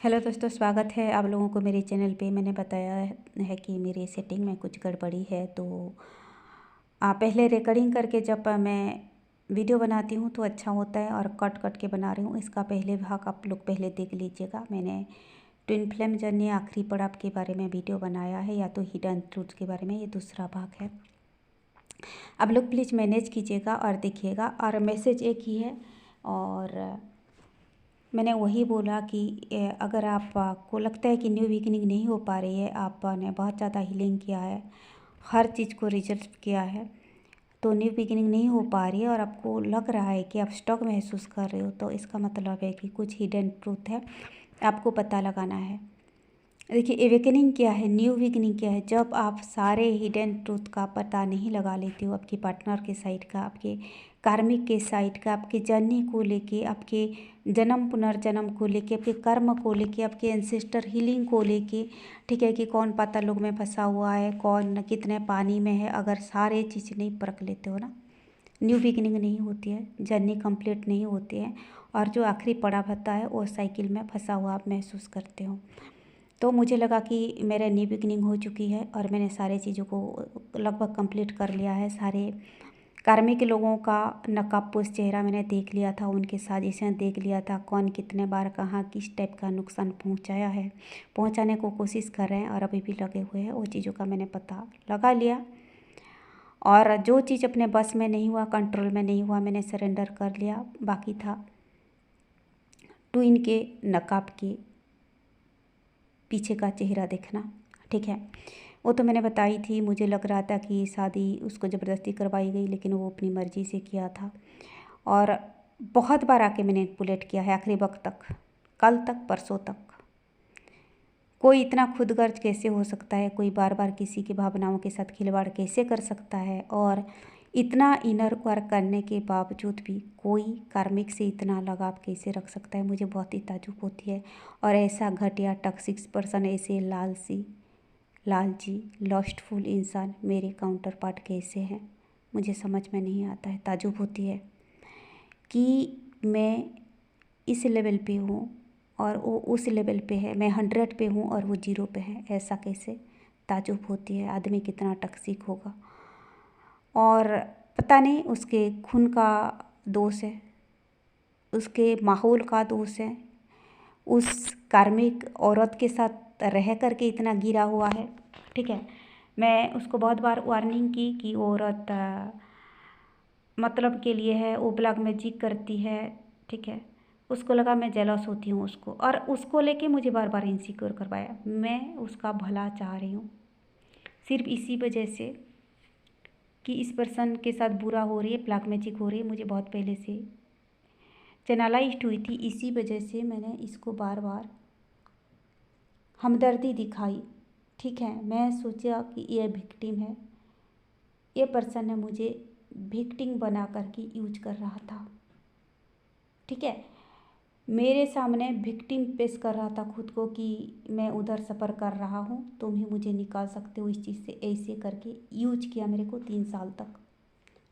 Hello दोस्तों, स्वागत है आप लोगों को मेरे चैनल पे। मैंने बताया है कि मेरे सेटिंग में कुछ गड़बड़ी है, तो पहले रिकॉर्डिंग करके जब मैं वीडियो बनाती हूँ तो अच्छा होता है, और कट कट के बना रही हूँ। इसका पहले भाग आप लोग पहले देख लीजिएगा। मैंने ट्विन फ्लेम जर्नी आखिरी पड़ाव के बारे में वीडियो बनाया है, या तो हिडन ट्रूथ के बारे में, ये दूसरा भाग है। आप लोग प्लीज़ मैनेज कीजिएगा और देखिएगा। और मैसेज एक ही है, और मैंने वही बोला कि अगर आपको लगता है कि न्यू बिगिनिंग नहीं हो पा रही है, आपने बहुत ज़्यादा हीलिंग किया है, हर चीज़ को रिजल्ट किया है, तो न्यू बिगिनिंग नहीं हो पा रही है और आपको लग रहा है कि आप स्टक महसूस कर रहे हो, तो इसका मतलब है कि कुछ हिडन ट्रूथ है, आपको पता लगाना है। देखिए, एवेकनिंग क्या है, न्यू बिगिनिंग क्या है। जब आप सारे हिडन ट्रूथ का पता नहीं लगा लेते हो, आपके पार्टनर के साइड का, आपके कार्मिक के साइड का, आपके जर्नी को लेके, आपके जन्म पुनर्जन्म को लेके, आपके कर्म को लेके, आपके एंसेस्टर हीलिंग को लेके, ठीक है, कि कौन पाताल लोक में फंसा हुआ है, कौन कितने पानी में है, अगर सारे चीज़ नहीं परख लेते हो ना, न्यू बिगिनिंग नहीं होती है, जर्नी कंप्लीट नहीं होती है, और जो आखिरी पड़ाव होता है वो साइकिल में फंसा हुआ आप महसूस करते हो। तो मुझे लगा कि मेरा न्यू बिगिनिंग हो चुकी है और मैंने सारे चीज़ों को लगभग कंप्लीट कर लिया है। सारे कार्मिक लोगों का नकाबपोश चेहरा मैंने देख लिया था, उनके साजिशें देख लिया था, कौन कितने बार कहाँ किस टाइप का नुकसान पहुंचाया है, पहुंचाने को कोशिश कर रहे हैं और अभी भी लगे हुए हैं, वो चीज़ों का मैंने पता लगा लिया। और जो चीज़ अपने बस में नहीं हुआ, कंट्रोल में नहीं हुआ, मैंने सरेंडर कर लिया। बाकी था ट्विन के नकाब के पीछे का चेहरा देखना, ठीक है। वो तो मैंने बताई थी। मुझे लग रहा था कि शादी उसको ज़बरदस्ती करवाई गई, लेकिन वो अपनी मर्ज़ी से किया था, और बहुत बार आके मैनिपुलेट किया है आखिरी वक्त तक, कल तक, परसों तक। कोई इतना खुदगर्ज कैसे हो सकता है, कोई बार बार किसी की भावनाओं के साथ खिलवाड़ कैसे कर सकता है, और इतना इनर वर्क करने के बावजूद भी कोई कार्मिक से इतना लगाव कैसे रख सकता है, मुझे बहुत ही ताज्जुब होती है। और ऐसा घटिया टॉक्सिक पर्सन, ऐसे लालची लस्टफुल इंसान मेरे काउंटर पार्ट कैसे हैं, मुझे समझ में नहीं आता है। ताज्जुब होती है कि मैं इस लेवल पे हूँ और वो उस लेवल पे है, मैं 100 पे हूँ और वो 0 पे है, ऐसा कैसे। ताज्जुब होती है, आदमी कितना टॉक्सिक होगा। और पता नहीं उसके खून का दोष है, उसके माहौल का दोष है, उस कार्मिक औरत के साथ रह करके इतना गिरा हुआ है, ठीक है। मैं उसको बहुत बार वार्निंग की कि वो औरत मतलब के लिए है, वो ब्लैक मैजिक करती है, ठीक है। उसको लगा मैं जेलस होती हूँ उसको, और उसको लेके मुझे बार बार इनसिक्योर करवाया। मैं उसका भला चाह रही हूँ सिर्फ इसी वजह से कि इस पर्सन के साथ बुरा हो रही है, ब्लैक मैजिक हो रही है, मुझे बहुत पहले से चैनलाइज्ड हुई थी। इसी वजह से मैंने इसको बार बार हमदर्दी दिखाई, ठीक है। मैं सोचा कि ये विक्टिम है, ये पर्सन ने मुझे विक्टिम बना करके यूज कर रहा था, ठीक है। मेरे सामने विक्टिम पेश कर रहा था खुद को कि मैं उधर सफ़र कर रहा हूँ, तुम ही मुझे निकाल सकते हो इस चीज़ से, ऐसे करके यूज किया मेरे को 3 साल तक,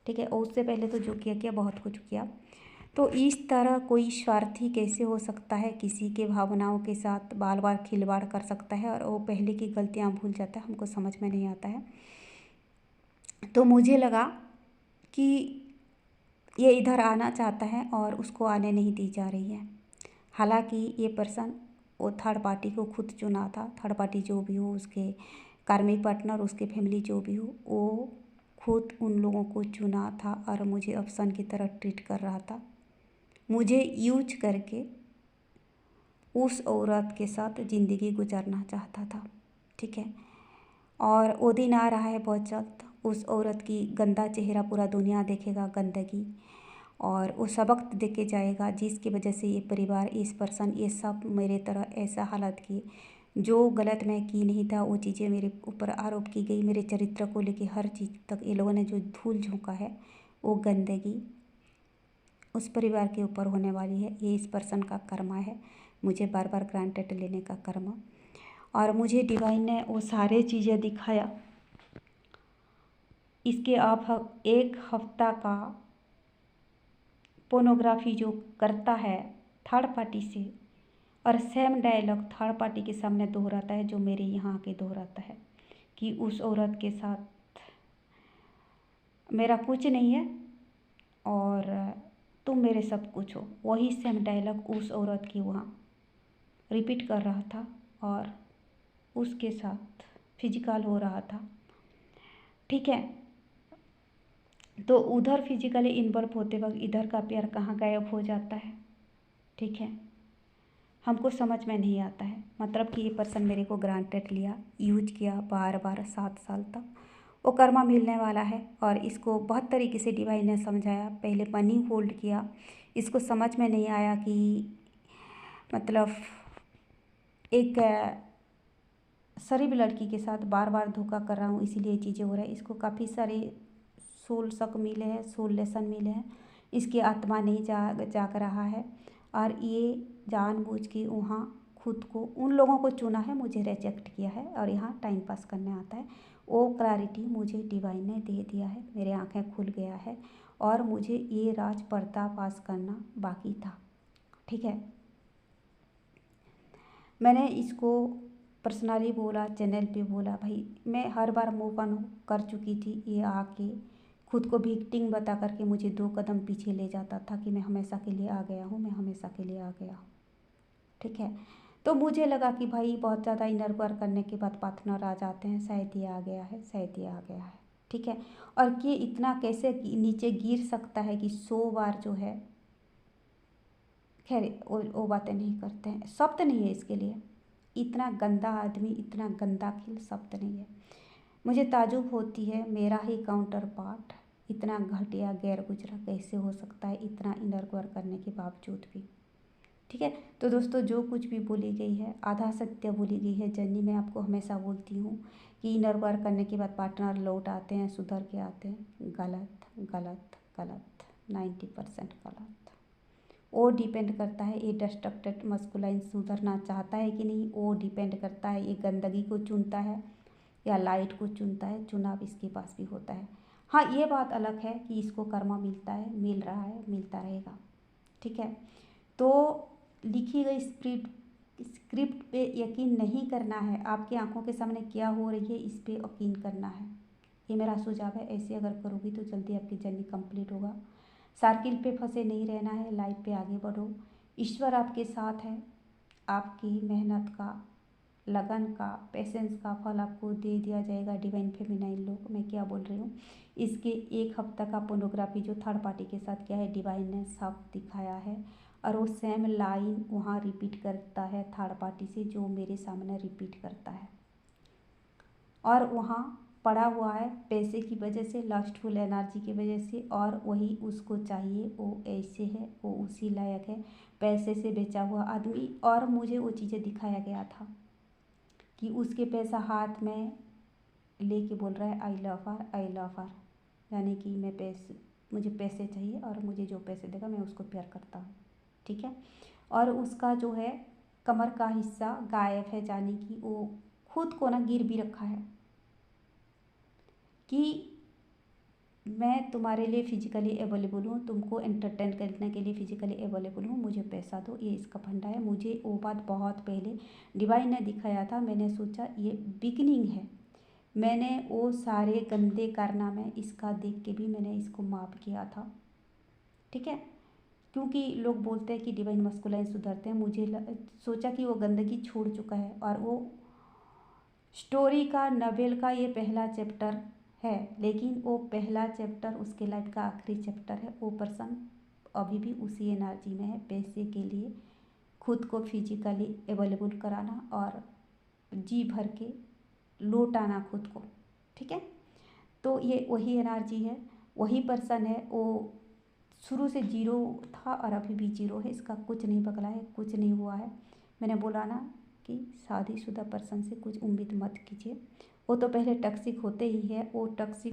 ठीक है। और उससे पहले तो जो किया बहुत कुछ किया। तो इस तरह कोई स्वार्थी कैसे हो सकता है, किसी के भावनाओं के साथ बार बार खिलवाड़ कर सकता है, और वो पहले की गलतियाँ भूल जाता है, हमको समझ में नहीं आता है। तो मुझे लगा कि ये इधर आना चाहता है और उसको आने नहीं दी जा रही है। हालांकि ये पर्सन वो थर्ड पार्टी को खुद चुना था। थर्ड पार्टी जो भी हो, उसके कार्मिक पार्टनर, उसके फैमिली जो भी हो, वो खुद उन लोगों को चुना था और मुझे ऑप्शन की तरह ट्रीट कर रहा था, मुझे यूज करके उस औरत के साथ ज़िंदगी गुजारना चाहता था, ठीक है। और वो दिन आ रहा है बहुत जल्द, उस औरत की गंदा चेहरा पूरा दुनिया देखेगा, गंदगी, और वो सबक दे के जाएगा, जिसकी वजह से ये परिवार, इस पर्सन, ये सब मेरे तरह ऐसा हालत किए। जो गलत मैं की नहीं था, वो चीज़ें मेरे ऊपर आरोप की गई, मेरे चरित्र को लेके हर चीज़ तक ये लोगों ने जो धूल झोंका है, वो गंदगी उस परिवार के ऊपर होने वाली है। ये इस पर्सन का कर्मा है, मुझे बार बार ग्रांटेड लेने का कर्म। और मुझे डिवाइन ने वो सारे चीज़ें दिखाया। इसके आप एक हफ्ता का पोर्नोग्राफी जो करता है थर्ड पार्टी से, और सेम डायलॉग थर्ड पार्टी के सामने दोहराता है, जो मेरे यहाँ आके दोहराता है कि उस औरत के साथ मेरा कुछ नहीं है और तुम मेरे सब कुछ हो। वही सेम डायलॉग उस औरत की वहाँ रिपीट कर रहा था और उसके साथ फिजिकल हो रहा था। ठीक है, तो उधर फिजिकली इन्वॉल्व होते वक्त इधर का प्यार कहाँ गायब हो जाता है। ठीक है, हमको समझ में नहीं आता है। मतलब कि ये पर्सन मेरे को ग्रांटेड लिया, यूज किया बार बार 7 साल तक, वो कर्मा मिलने वाला है। और इसको बहुत तरीके से डिवाइन ने समझाया। पहले मनी होल्ड किया, इसको समझ में नहीं आया कि मतलब एक शरीफ लड़की के साथ बार बार धोखा कर रहा हूँ, इसीलिए चीज़ें हो रही है। इसको काफ़ी सारे सोल शक मिले हैं, सोल लेसन मिले हैं। इसकी आत्मा नहीं जाग रहा है और ये जानबूझ के वहाँ खुद को उन लोगों को चुना है, मुझे रिजेक्ट किया है और यहाँ टाइम पास करने आता है। वो क्लैरिटी मुझे डिवाइन ने दे दिया है, मेरे आंखें खुल गया है और मुझे ये राज पर्दाफाश करना बाकी था। ठीक है, मैंने इसको पर्सनली बोला, चैनल पे बोला, भाई मैं हर बार मूव ऑन कर चुकी थी। ये आके खुद को विक्टिम बता करके मुझे 2 कदम पीछे ले जाता था कि मैं हमेशा के लिए आ गया हूँ, मैं हमेशा के लिए आ गया हूँ। ठीक है, तो मुझे लगा कि भाई बहुत ज़्यादा इनर वर्क करने के बाद पार्टनर आ जाते हैं, शायद ये आ गया है, शायद ये आ गया है। ठीक है, और कि इतना कैसे नीचे गिर सकता है कि 100 बार जो है, खैर वो बातें नहीं करते हैं, शब्द नहीं है इसके लिए। इतना गंदा आदमी, इतना गंदा खेल शब्द नहीं है। मुझे ताजुब होती है, मेरा ही काउंटर पार्ट इतना घटिया गैर गुजरा कैसे हो सकता है, इतना इनर वर्क करने के बावजूद भी। ठीक है, तो दोस्तों जो कुछ भी बोली गई है आधा सत्य बोली गई है। जर्नी में आपको हमेशा बोलती हूँ कि इनर वर्क करने के बाद पार्टनर लौट आते हैं, सुधर के आते हैं। गलत गलत गलत, 90% गलत। वो डिपेंड करता है ये डिस्ट्रक्टेड मस्कुलाइन सुधरना चाहता है कि नहीं, वो डिपेंड करता है ये गंदगी को चुनता है या लाइट को चुनता है। चुनाव इसके पास भी होता है। हाँ, ये बात अलग है कि इसको कर्मा मिलता है, मिल रहा है, मिलता रहेगा। ठीक है, तो लिखी गई स्क्रिप्ट पे यकीन नहीं करना है। आपकी आंखों के सामने क्या हो रही है इस पे यकीन करना है, ये मेरा सुझाव है। ऐसे अगर करोगी तो जल्दी आपकी जर्नी कंप्लीट होगा। सर्किल पे फंसे नहीं रहना है, लाइफ पे आगे बढ़ो। ईश्वर आपके साथ है, आपकी मेहनत का, लगन का, पेशेंस का फल आपको दे दिया जाएगा। डिवाइन फेमिनाइन लोग, मैं क्या बोल रही हूँ, इसके 1 हफ्ता का पोर्नोग्राफी जो थर्ड पार्टी के साथ किया है, डिवाइन ने साफ दिखाया है। और वो सेम लाइन वहाँ रिपीट करता है थर्ड पार्टी से, जो मेरे सामने रिपीट करता है। और वहाँ पड़ा हुआ है पैसे की वजह से, लस्टफुल एनर्जी की वजह से, और वही उसको चाहिए, वो ऐसे है, वो उसी लायक है, पैसे से बेचा हुआ आदमी। और मुझे वो चीज़ें दिखाया गया था कि उसके पैसा हाथ में लेके बोल रहा है I love her, I love हर, यानी कि मुझे पैसे चाहिए और मुझे जो पैसे देगा मैं उसको प्यार करता हूँ। ठीक है, और उसका जो है कमर का हिस्सा गायब है, यानी कि वो खुद को ना गिर भी रखा है कि मैं तुम्हारे लिए फिजिकली अवेलेबल हूँ, तुमको एंटरटेन करने के लिए फिजिकली अवेलेबल हूँ, मुझे पैसा दो। ये इसका फंडा है। मुझे वो बात बहुत पहले डिवाइन ने दिखाया था। मैंने सोचा ये बिगिनिंग है। मैंने वो सारे गंदे कारनामे इसका देख के भी मैंने इसको माफ़ किया था। ठीक है, क्योंकि लोग बोलते हैं कि डिवाइन मस्कुलाइन सुधरते हैं। मुझे सोचा कि वो गंदगी छोड़ चुका है और वो स्टोरी का, नॉवेल का ये पहला चैप्टर है, लेकिन वो पहला चैप्टर उसके लाइफ का आखिरी चैप्टर है। वो पर्सन अभी भी उसी एनर्जी में है, पैसे के लिए खुद को फिजिकली अवेलेबल कराना और जी भर के लौटाना खुद को। ठीक है, तो ये वही एनर्जी है, वही पर्सन है। वो शुरू से जीरो था और अभी भी जीरो है, इसका कुछ नहीं बदला है, कुछ नहीं हुआ है। मैंने बोला ना कि शादीशुदा पर्सन से कुछ उम्मीद मत कीजिए, वो तो पहले टॉक्सिक होते ही है। वो टॉक्सिक